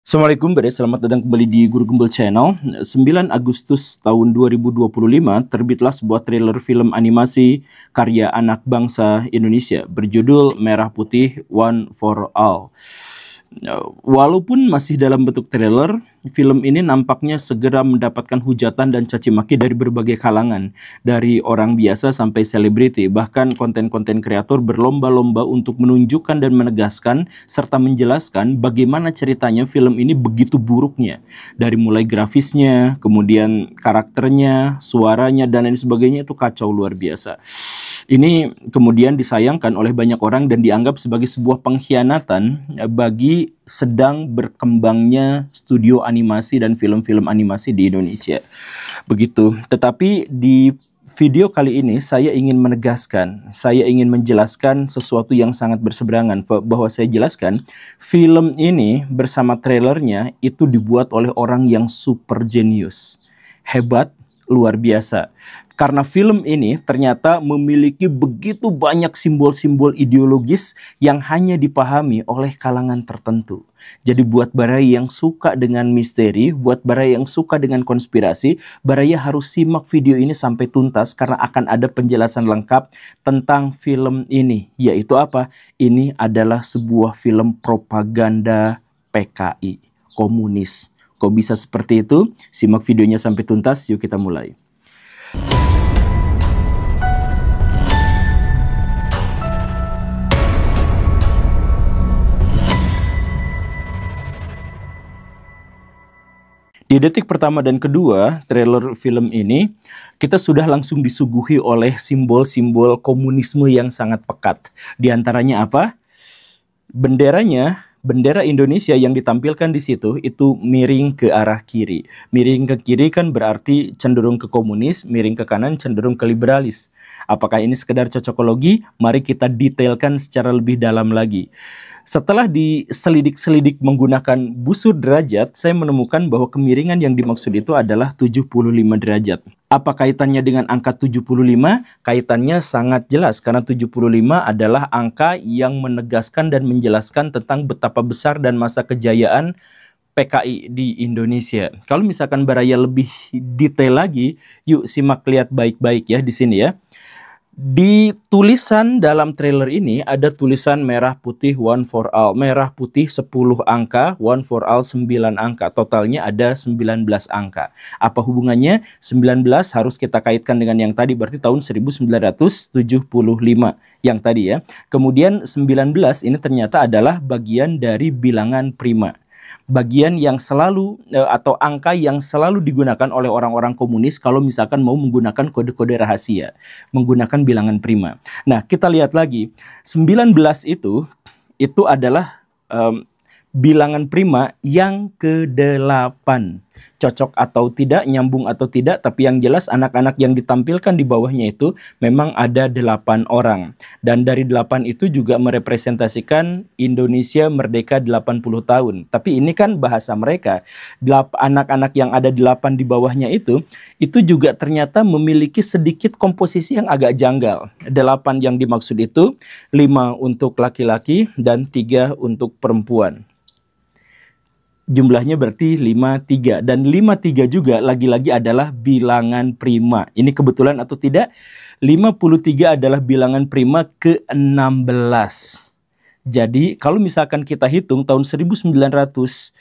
Assalamualaikum, selamat datang kembali di Guru Gembel Channel. 9 Agustus tahun 2025 terbitlah sebuah trailer film animasi karya anak bangsa Indonesia berjudul Merah Putih One for All. Walaupun masih dalam bentuk trailer, film ini nampaknya segera mendapatkan hujatan dan caci maki dari berbagai kalangan, dari orang biasa sampai selebriti. Bahkan konten-konten kreator berlomba-lomba untuk menunjukkan dan menegaskan serta menjelaskan bagaimana ceritanya film ini begitu buruknya. Dari mulai grafisnya, kemudian karakternya, suaranya, dan lain sebagainya itu kacau luar biasa. Ini kemudian disayangkan oleh banyak orang dan dianggap sebagai sebuah pengkhianatan bagi sedang berkembangnya studio animasi dan film-film animasi di Indonesia. Begitu. Tetapi di video kali ini saya ingin menegaskan, saya ingin menjelaskan sesuatu yang sangat berseberangan, bahwa saya jelaskan film ini bersama trailernya itu dibuat oleh orang yang super jenius, hebat, luar biasa. Karena film ini ternyata memiliki begitu banyak simbol-simbol ideologis yang hanya dipahami oleh kalangan tertentu. Jadi buat Baraya yang suka dengan misteri, buat Baraya yang suka dengan konspirasi, Baraya harus simak video ini sampai tuntas karena akan ada penjelasan lengkap tentang film ini. Yaitu apa? Ini adalah sebuah film propaganda PKI, komunis. Kok bisa seperti itu? Simak videonya sampai tuntas, yuk kita mulai. Di detik pertama dan kedua trailer film ini, kita sudah langsung disuguhi oleh simbol-simbol komunisme yang sangat pekat. Di antaranya apa? Benderanya, bendera Indonesia yang ditampilkan di situ itu miring ke arah kiri. Miring ke kiri kan berarti cenderung ke komunis, miring ke kanan cenderung ke liberalis. Apakah ini sekedar cocokologi? Mari kita detailkan secara lebih dalam lagi. Setelah diselidik-selidik menggunakan busur derajat, saya menemukan bahwa kemiringan yang dimaksud itu adalah 75 derajat. Apa kaitannya dengan angka 75? Kaitannya sangat jelas, karena 75 adalah angka yang menegaskan dan menjelaskan tentang betapa besar dan masa kejayaan PKI di Indonesia. Kalau misalkan Baraya lebih detail lagi, yuk simak, lihat baik-baik ya di sini ya. Di tulisan dalam trailer ini ada tulisan merah putih one for all. Merah putih 10 angka, one for all 9 angka. Totalnya ada 19 angka. Apa hubungannya? 19 harus kita kaitkan dengan yang tadi, berarti tahun 1975 yang tadi ya. Kemudian 19 ini ternyata adalah bagian dari bilangan prima. Bagian yang selalu atau angka yang selalu digunakan oleh orang-orang komunis kalau misalkan mau menggunakan kode-kode rahasia, menggunakan bilangan prima. Nah, kita lihat lagi, 19 itu adalah bilangan prima yang ke-8. Cocok atau tidak, nyambung atau tidak, tapi yang jelas anak-anak yang ditampilkan di bawahnya itu memang ada 8 orang. Dan dari 8 itu juga merepresentasikan Indonesia merdeka 80 tahun. Tapi ini kan bahasa mereka. Anak-anak yang ada 8 di bawahnya itu juga ternyata memiliki sedikit komposisi yang agak janggal. 8 yang dimaksud itu 5 untuk laki-laki dan 3 untuk perempuan. Jumlahnya berarti 53, dan 53 juga lagi-lagi adalah bilangan prima. Ini kebetulan atau tidak? 53 adalah bilangan prima ke-16. Jadi kalau misalkan kita hitung tahun 1975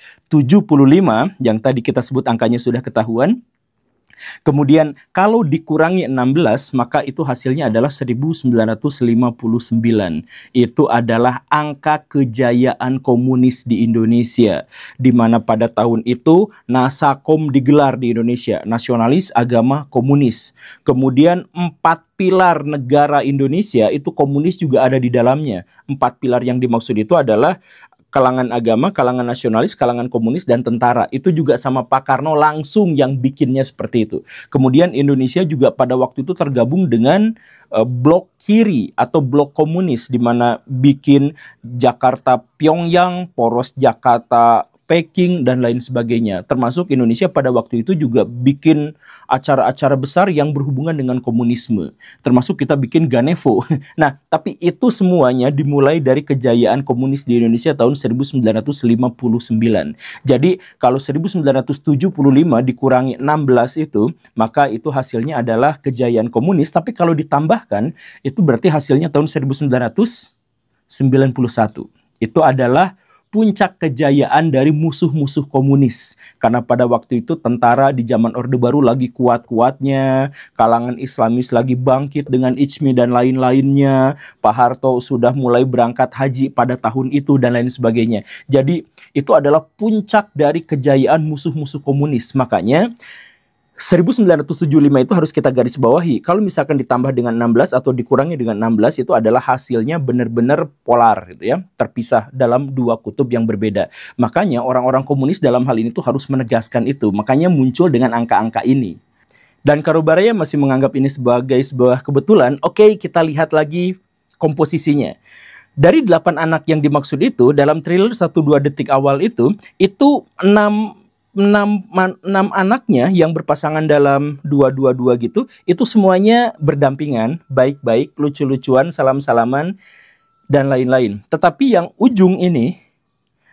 yang tadi kita sebut angkanya sudah ketahuan. Kemudian kalau dikurangi 16 maka itu hasilnya adalah 1959. Itu adalah angka kejayaan komunis di Indonesia, di mana pada tahun itu Nasakom digelar di Indonesia, nasionalis agama komunis. Kemudian 4 pilar negara Indonesia itu komunis juga ada di dalamnya. 4 pilar yang dimaksud itu adalah kalangan agama, kalangan nasionalis, kalangan komunis, dan tentara. Itu juga sama Pak Karno langsung yang bikinnya seperti itu. Kemudian Indonesia juga pada waktu itu tergabung dengan blok kiri atau blok komunis, di mana bikin Jakarta Pyongyang, poros Jakarta Peking, dan lain sebagainya. Termasuk Indonesia pada waktu itu juga bikin acara-acara besar yang berhubungan dengan komunisme. Termasuk kita bikin Ganevo. Nah, tapi itu semuanya dimulai dari kejayaan komunis di Indonesia tahun 1959. Jadi, kalau 1975 dikurangi 16 itu, maka itu hasilnya adalah kejayaan komunis. Tapi kalau ditambahkan, itu berarti hasilnya tahun 1991. Itu adalah puncak kejayaan dari musuh-musuh komunis. Karena pada waktu itu tentara di zaman Orde Baru lagi kuat-kuatnya, kalangan Islamis lagi bangkit dengan ICMI dan lain-lainnya, Pak Harto sudah mulai berangkat haji pada tahun itu dan lain sebagainya. Jadi itu adalah puncak dari kejayaan musuh-musuh komunis. Makanya 1975 itu harus kita garis bawahi. Kalau misalkan ditambah dengan 16 atau dikurangi dengan 16, itu adalah hasilnya benar-benar polar gitu ya, terpisah dalam dua kutub yang berbeda. Makanya orang-orang komunis dalam hal ini tuh harus menegaskan itu. Makanya muncul dengan angka-angka ini. Dan Karubaraya masih menganggap ini sebagai sebuah kebetulan. Oke, kita lihat lagi komposisinya. Dari 8 anak yang dimaksud itu, dalam thriller 1-2 detik awal itu 6 anaknya yang berpasangan dalam 2-2-2 gitu, itu semuanya berdampingan, baik-baik, lucu-lucuan, salam-salaman, dan lain-lain. Tetapi yang ujung ini,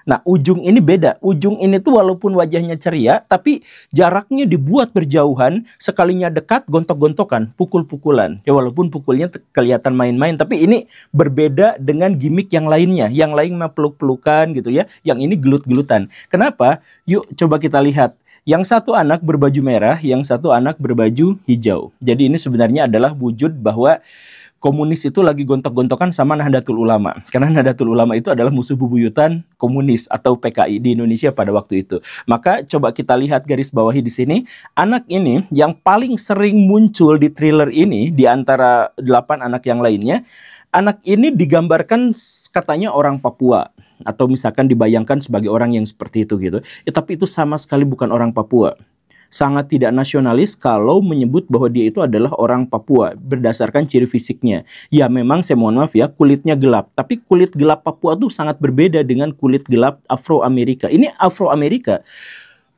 nah ujung ini beda. Ujung ini tuh walaupun wajahnya ceria, tapi jaraknya dibuat berjauhan, sekalinya dekat, gontok-gontokan, pukul-pukulan. Ya walaupun pukulnya kelihatan main-main, tapi ini berbeda dengan gimmick yang lainnya. Yang lain mah peluk-pelukan gitu ya, yang ini gelut-gelutan. Kenapa? Yuk coba kita lihat. Yang satu anak berbaju merah, yang satu anak berbaju hijau. Jadi ini sebenarnya adalah wujud bahwa komunis itu lagi gontok-gontokan sama Nahdlatul Ulama. Karena Nahdlatul Ulama itu adalah musuh bebuyutan komunis atau PKI di Indonesia pada waktu itu. Maka coba kita lihat garis bawahi di sini. Anak ini yang paling sering muncul di thriller ini di antara 8 anak yang lainnya. Anak ini digambarkan katanya orang Papua. Atau misalkan dibayangkan sebagai orang yang seperti itu gitu. Ya, tapi itu sama sekali bukan orang Papua. Sangat tidak nasionalis kalau menyebut bahwa dia itu adalah orang Papua berdasarkan ciri fisiknya. Ya memang saya mohon maaf ya, kulitnya gelap. Tapi kulit gelap Papua tuh sangat berbeda dengan kulit gelap Afro-Amerika. Ini Afro-Amerika.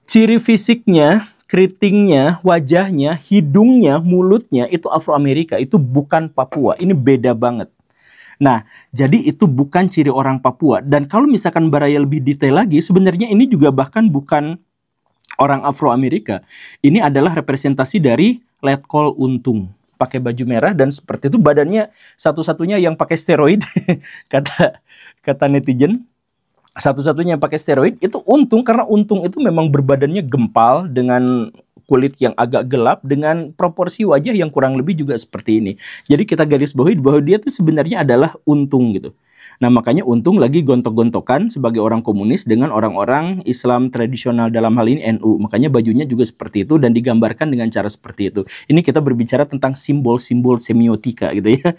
Ciri fisiknya, keritingnya, wajahnya, hidungnya, mulutnya itu Afro-Amerika. Itu bukan Papua. Ini beda banget. Nah, jadi itu bukan ciri orang Papua. Dan kalau misalkan Baraya lebih detail lagi, sebenarnya ini juga bahkan bukan orang Afro-Amerika. Ini adalah representasi dari Letkol Untung. Pakai baju merah dan seperti itu, badannya satu-satunya yang pakai steroid. kata netizen, satu-satunya yang pakai steroid itu Untung, karena Untung itu memang berbadannya gempal dengan kulit yang agak gelap dengan proporsi wajah yang kurang lebih juga seperti ini. Jadi kita garis bawahi bahwa dia tuh sebenarnya adalah Untung gitu. Nah makanya Untung lagi gontok-gontokan sebagai orang komunis dengan orang-orang Islam tradisional, dalam hal ini NU. Makanya bajunya juga seperti itu dan digambarkan dengan cara seperti itu. Ini kita berbicara tentang simbol-simbol semiotika gitu ya.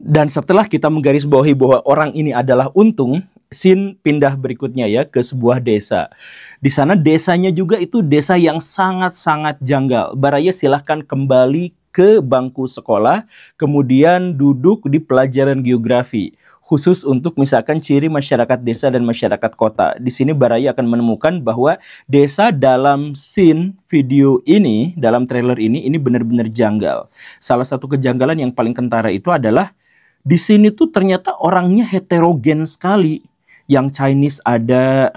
Dan setelah kita menggarisbawahi bahwa orang ini adalah Untung, scene pindah berikutnya ya ke sebuah desa. Di sana desanya juga itu desa yang sangat-sangat janggal. Baraya silahkan kembali ke bangku sekolah, kemudian duduk di pelajaran geografi, khusus untuk misalkan ciri masyarakat desa dan masyarakat kota. Di sini Baraya akan menemukan bahwa desa dalam scene video ini, dalam trailer ini benar-benar janggal. Salah satu kejanggalan yang paling kentara itu adalah di sini tuh ternyata orangnya heterogen sekali. Yang Chinese ada,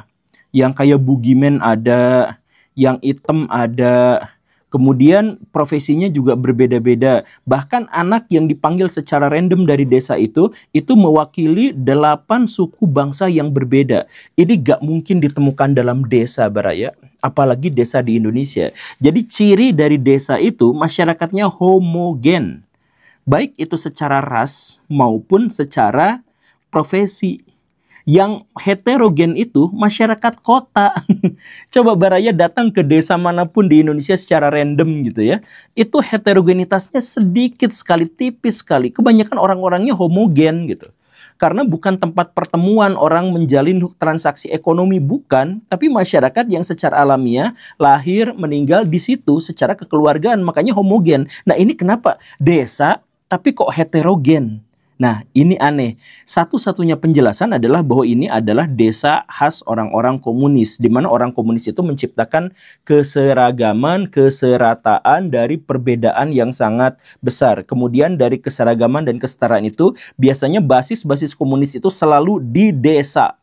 yang kayak boogeyman ada, yang hitam ada. Kemudian profesinya juga berbeda-beda. Bahkan anak yang dipanggil secara random dari desa itu mewakili 8 suku bangsa yang berbeda. Ini gak mungkin ditemukan dalam desa Baraya, apalagi desa di Indonesia. Jadi ciri dari desa itu masyarakatnya homogen. Baik itu secara ras maupun secara profesi. Yang heterogen itu masyarakat kota. Coba Baraya datang ke desa manapun di Indonesia secara random gitu ya. Itu heterogenitasnya sedikit sekali, tipis sekali. Kebanyakan orang-orangnya homogen gitu. Karena bukan tempat pertemuan orang menjalin transaksi ekonomi, bukan. Tapi masyarakat yang secara alamiah lahir, meninggal di situ secara kekeluargaan. Makanya homogen. Nah ini kenapa? Desa tapi kok heterogen. Nah, ini aneh. Satu-satunya penjelasan adalah bahwa ini adalah desa khas orang-orang komunis, di mana orang komunis itu menciptakan keseragaman, keserataan dari perbedaan yang sangat besar. Kemudian dari keseragaman dan kesetaraan itu, biasanya basis-basis komunis itu selalu di desa.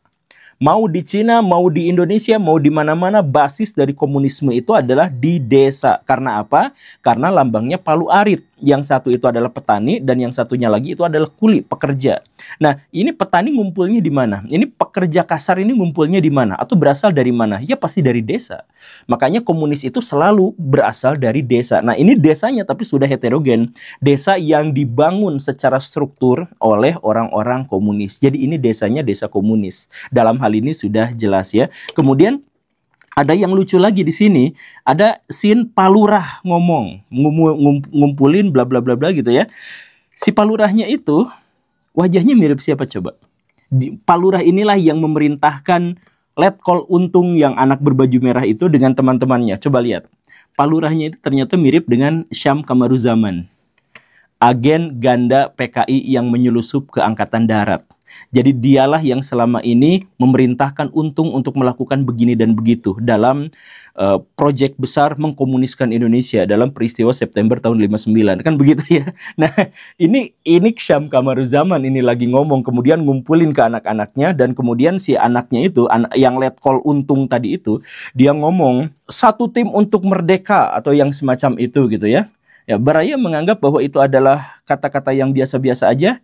Mau di Cina, mau di Indonesia, mau di mana-mana, basis dari komunisme itu adalah di desa. Karena apa? Karena lambangnya Palu Arit. Yang satu itu adalah petani dan yang satunya lagi itu adalah kuli, pekerja. Nah, ini petani ngumpulnya di mana? Ini pekerja kasar ini ngumpulnya di mana? Atau berasal dari mana? Ya pasti dari desa. Makanya komunis itu selalu berasal dari desa. Nah, ini desanya tapi sudah heterogen. Desa yang dibangun secara struktur oleh orang-orang komunis. Jadi ini desanya desa komunis. Dalam hal ini sudah jelas ya. Kemudian ada yang lucu lagi di sini, ada scene Palurah ngomong, ngumpulin bla bla bla bla gitu ya. Si Palurahnya itu wajahnya mirip siapa coba? Palurah inilah yang memerintahkan Letkol Untung yang anak berbaju merah itu dengan teman-temannya. Coba lihat. Palurahnya itu ternyata mirip dengan Syam Kamaruzaman, agen ganda PKI yang menyelusup ke Angkatan Darat. Jadi dialah yang selama ini memerintahkan Untung untuk melakukan begini dan begitu dalam proyek besar mengkomuniskan Indonesia dalam peristiwa September tahun 59. Kan begitu ya. Nah, ini Syam Kamaruzaman ini lagi ngomong, kemudian ngumpulin ke anak-anaknya, dan kemudian si anaknya itu, yang Letkol Untung tadi itu, dia ngomong, satu tim untuk merdeka atau yang semacam itu gitu ya. Ya, Baraya menganggap bahwa itu adalah kata-kata yang biasa-biasa aja.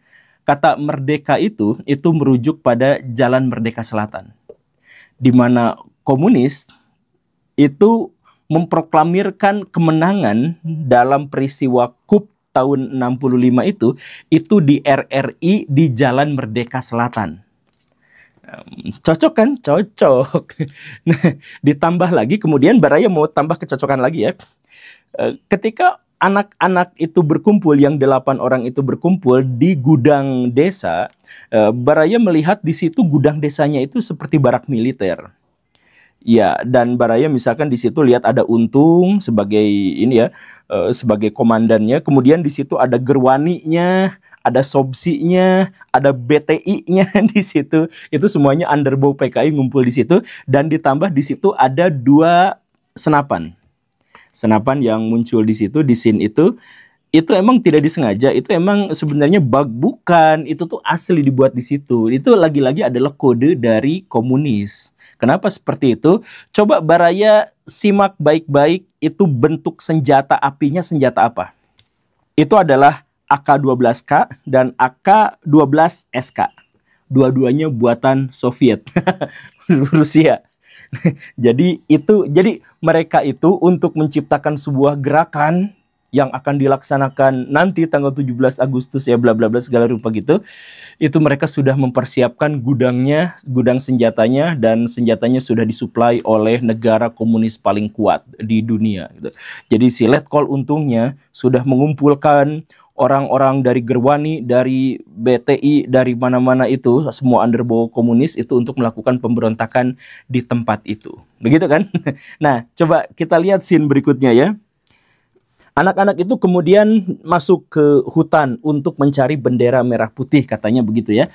Kata merdeka itu merujuk pada Jalan Merdeka Selatan, di mana komunis itu memproklamirkan kemenangan dalam peristiwa KUP tahun 65 itu di RRI di Jalan Merdeka Selatan. Cocok kan? Cocok. Nah, ditambah lagi, kemudian Baraya mau tambah kecocokan lagi ya. Ketika anak-anak itu berkumpul, yang 8 orang itu berkumpul di gudang desa, Baraya melihat di situ gudang desanya itu seperti barak militer. Ya, dan Baraya misalkan di situ lihat ada Untung sebagai ini ya, sebagai komandannya. Kemudian di situ ada Gerwaninya, ada Sobsinya, ada BTI-nya di situ. Itu semuanya underbow PKI ngumpul di situ, dan ditambah di situ ada 2 senapan. Senapan yang muncul di situ, di scene itu emang tidak disengaja, itu emang sebenarnya bug, bukan, itu tuh asli dibuat di situ. Itu lagi-lagi adalah kode dari komunis. Kenapa seperti itu? Coba Baraya simak baik-baik, itu bentuk senjata apinya senjata apa? Itu adalah AK-12K dan AK-12SK. Dua-duanya buatan Soviet, Rusia. Jadi mereka itu untuk menciptakan sebuah gerakan yang akan dilaksanakan nanti tanggal 17 Agustus ya, bla bla bla segala rupa gitu. Itu mereka sudah mempersiapkan gudangnya, gudang senjatanya, dan senjatanya sudah disuplai oleh negara komunis paling kuat di dunia gitu. Jadi si Letkol Untungnya sudah mengumpulkan orang-orang dari Gerwani, dari BTI, dari mana-mana itu, semua underbow komunis itu untuk melakukan pemberontakan di tempat itu. Begitu kan? Nah, coba kita lihat scene berikutnya ya. Anak-anak itu kemudian masuk ke hutan untuk mencari bendera merah putih, katanya begitu ya.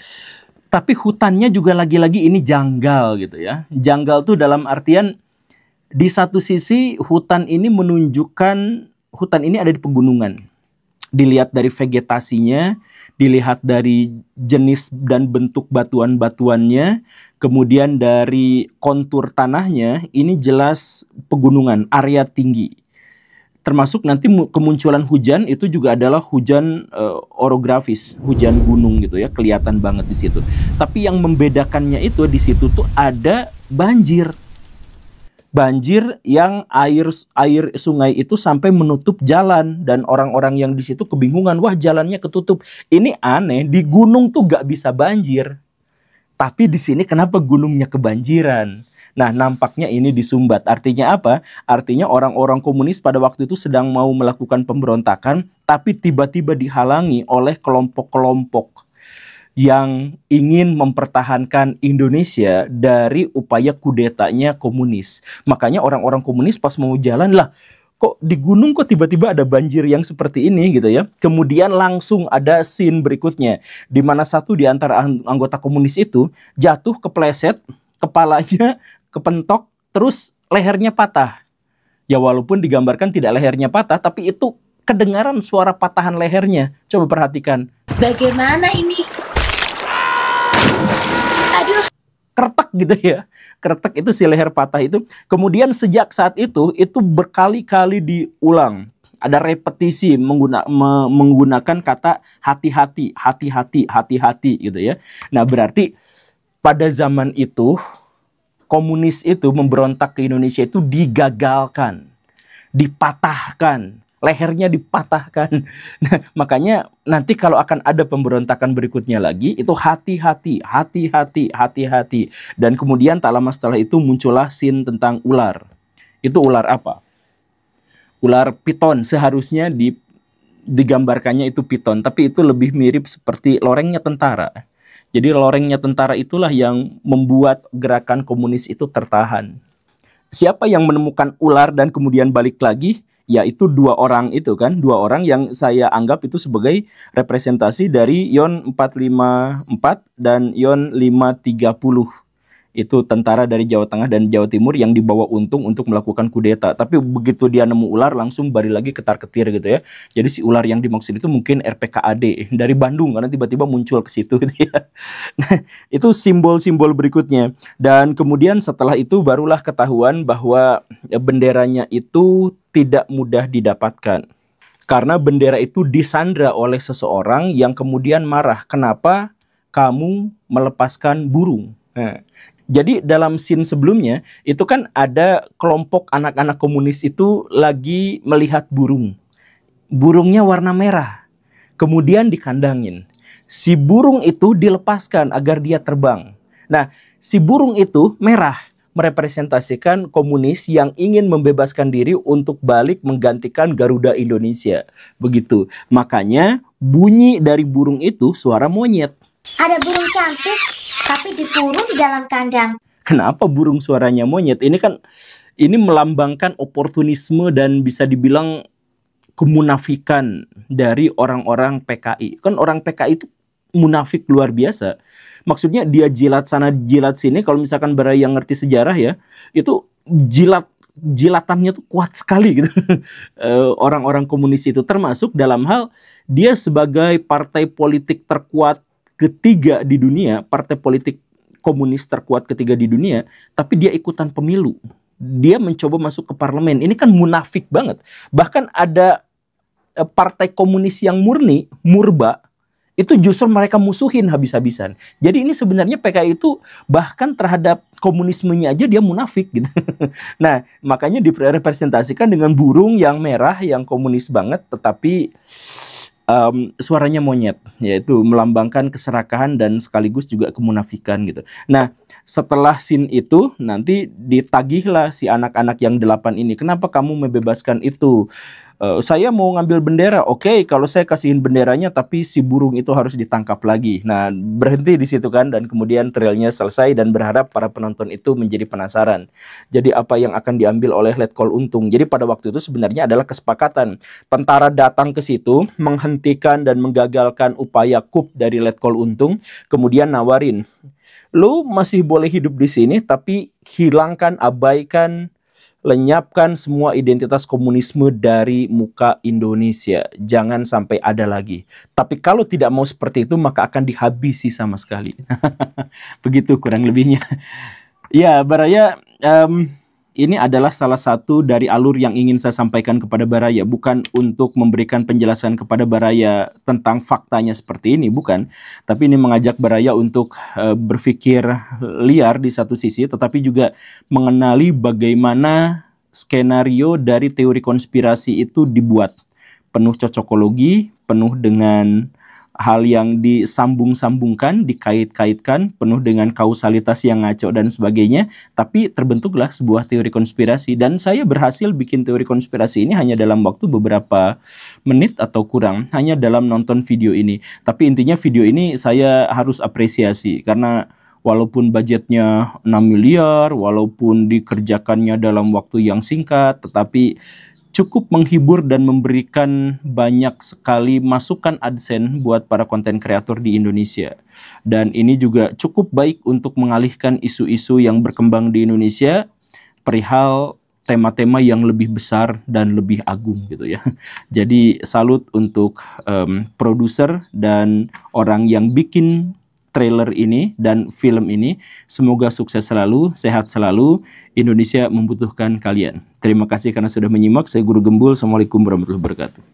Tapi hutannya juga lagi-lagi ini janggal gitu ya. Janggal tuh dalam artian, di satu sisi hutan ini menunjukkan, hutan ini ada di pegunungan. Dilihat dari vegetasinya, dilihat dari jenis dan bentuk batuan-batuannya, kemudian dari kontur tanahnya, ini jelas pegunungan, area tinggi. Termasuk nanti kemunculan hujan itu juga adalah hujan orografis, hujan gunung gitu ya, kelihatan banget di situ. Tapi yang membedakannya itu di situ tuh ada banjir. Banjir yang air sungai itu sampai menutup jalan, dan orang-orang yang di situ kebingungan, wah jalannya ketutup. Ini aneh, di gunung tuh gak bisa banjir, tapi di sini kenapa gunungnya kebanjiran? Nah, nampaknya ini disumbat. Artinya apa? Artinya orang-orang komunis pada waktu itu sedang mau melakukan pemberontakan, tapi tiba-tiba dihalangi oleh kelompok-kelompok yang ingin mempertahankan Indonesia dari upaya kudetanya komunis. Makanya orang-orang komunis pas mau jalan lah, kok di gunung kok tiba-tiba ada banjir yang seperti ini gitu ya. Kemudian langsung ada scene berikutnya di mana satu di antara anggota komunis itu jatuh kepleset, kepalanya kepentok, terus lehernya patah. Ya walaupun digambarkan tidak lehernya patah, tapi itu kedengaran suara patahan lehernya. Coba perhatikan. Bagaimana ini? Aduh. Kretek gitu ya. Kretek itu si leher patah itu. Kemudian sejak saat itu berkali-kali diulang. Ada repetisi menggunakan kata hati-hati, hati-hati, hati-hati gitu ya. Nah berarti pada zaman itu komunis itu memberontak ke Indonesia itu digagalkan, dipatahkan, lehernya dipatahkan. Nah, makanya nanti kalau akan ada pemberontakan berikutnya lagi, itu hati-hati, hati-hati, hati-hati. Dan kemudian tak lama setelah itu muncullah scene tentang ular. Itu ular apa? Ular piton. Seharusnya digambarkannya itu piton, tapi itu lebih mirip seperti lorengnya tentara. Jadi lorengnya tentara itulah yang membuat gerakan komunis itu tertahan. Siapa yang menemukan ular dan kemudian balik lagi? Yaitu dua orang itu kan, dua orang yang saya anggap itu sebagai representasi dari Yon 454 dan Yon 530. Itu tentara dari Jawa Tengah dan Jawa Timur yang dibawa Untung untuk melakukan kudeta. Tapi begitu dia nemu ular langsung balik lagi ketar-ketir gitu ya. Jadi si ular yang dimaksud itu mungkin RPKAD dari Bandung karena tiba-tiba muncul ke situ gitu ya. Nah, itu simbol-simbol berikutnya. Dan kemudian setelah itu barulah ketahuan bahwa benderanya itu tidak mudah didapatkan. Karena bendera itu disandra oleh seseorang yang kemudian marah. Kenapa kamu melepaskan burung? Nah, jadi dalam scene sebelumnya itu kan ada kelompok anak-anak komunis itu lagi melihat burung. Burungnya warna merah. Kemudian dikandangin. Si burung itu dilepaskan agar dia terbang. Nah, si burung itu merah, merepresentasikan komunis yang ingin membebaskan diri untuk balik menggantikan Garuda Indonesia. Begitu. Makanya bunyi dari burung itu suara monyet. Ada burung cantik, tapi dikurung di dalam kandang. Kenapa burung suaranya monyet? Ini melambangkan oportunisme dan bisa dibilang kemunafikan dari orang-orang PKI. Kan orang PKI itu munafik luar biasa. Maksudnya dia jilat sana jilat sini. Kalau misalkan Baraya yang ngerti sejarah ya, itu jilatannya tuh kuat sekali gitu. Orang-orang komunis itu termasuk dalam hal dia sebagai partai politik terkuat ketiga di dunia, partai politik komunis terkuat ketiga di dunia, tapi dia ikutan pemilu. Dia mencoba masuk ke parlemen. Ini kan munafik banget. Bahkan ada partai komunis yang murni, murba, itu justru mereka musuhin habis-habisan. Jadi ini sebenarnya PKI itu bahkan terhadap komunismenya aja dia munafik gitu. Nah, makanya direpresentasikan dengan burung yang merah, yang komunis banget, tetapi suaranya monyet, yaitu melambangkan keserakahan dan sekaligus juga kemunafikan gitu. Nah, setelah scene itu nanti ditagihlah si anak-anak yang 8 ini. Kenapa kamu membebaskan itu? Saya mau ngambil bendera. Oke, kalau saya kasihin benderanya, tapi si burung itu harus ditangkap lagi. Nah, berhenti di situ kan, dan kemudian trailnya selesai dan berharap para penonton itu menjadi penasaran. Jadi apa yang akan diambil oleh Letkol Untung? Jadi pada waktu itu sebenarnya adalah kesepakatan. Tentara datang ke situ, menghentikan dan menggagalkan upaya coup dari Letkol Untung, kemudian nawarin, lu masih boleh hidup di sini, tapi hilangkan, abaikan, lenyapkan semua identitas komunisme dari muka Indonesia. Jangan sampai ada lagi. Tapi kalau tidak mau seperti itu, maka akan dihabisi sama sekali. Begitu kurang lebihnya. Ya, Baraya, ini adalah salah satu dari alur yang ingin saya sampaikan kepada Baraya. Bukan untuk memberikan penjelasan kepada Baraya tentang faktanya seperti ini, bukan. Tapi ini mengajak Baraya untuk berpikir liar di satu sisi, tetapi juga mengenali bagaimana skenario dari teori konspirasi itu dibuat. Penuh cocokologi, penuh dengan hal yang disambung-sambungkan, dikait-kaitkan, penuh dengan kausalitas yang ngaco dan sebagainya, tapi terbentuklah sebuah teori konspirasi. Dan saya berhasil bikin teori konspirasi ini hanya dalam waktu beberapa menit atau kurang, hanya dalam nonton video ini. Tapi intinya video ini saya harus apresiasi, karena walaupun budgetnya 6 miliar, walaupun dikerjakannya dalam waktu yang singkat, tetapi cukup menghibur dan memberikan banyak sekali masukan AdSense buat para konten kreator di Indonesia. Dan ini juga cukup baik untuk mengalihkan isu-isu yang berkembang di Indonesia perihal tema-tema yang lebih besar dan lebih agung gitu ya. Jadi salut untuk produser dan orang yang bikin trailer ini dan film ini. Semoga sukses selalu, sehat selalu. Indonesia membutuhkan kalian. Terima kasih karena sudah menyimak. Saya Guru Gembul. Assalamualaikum warahmatullahi wabarakatuh.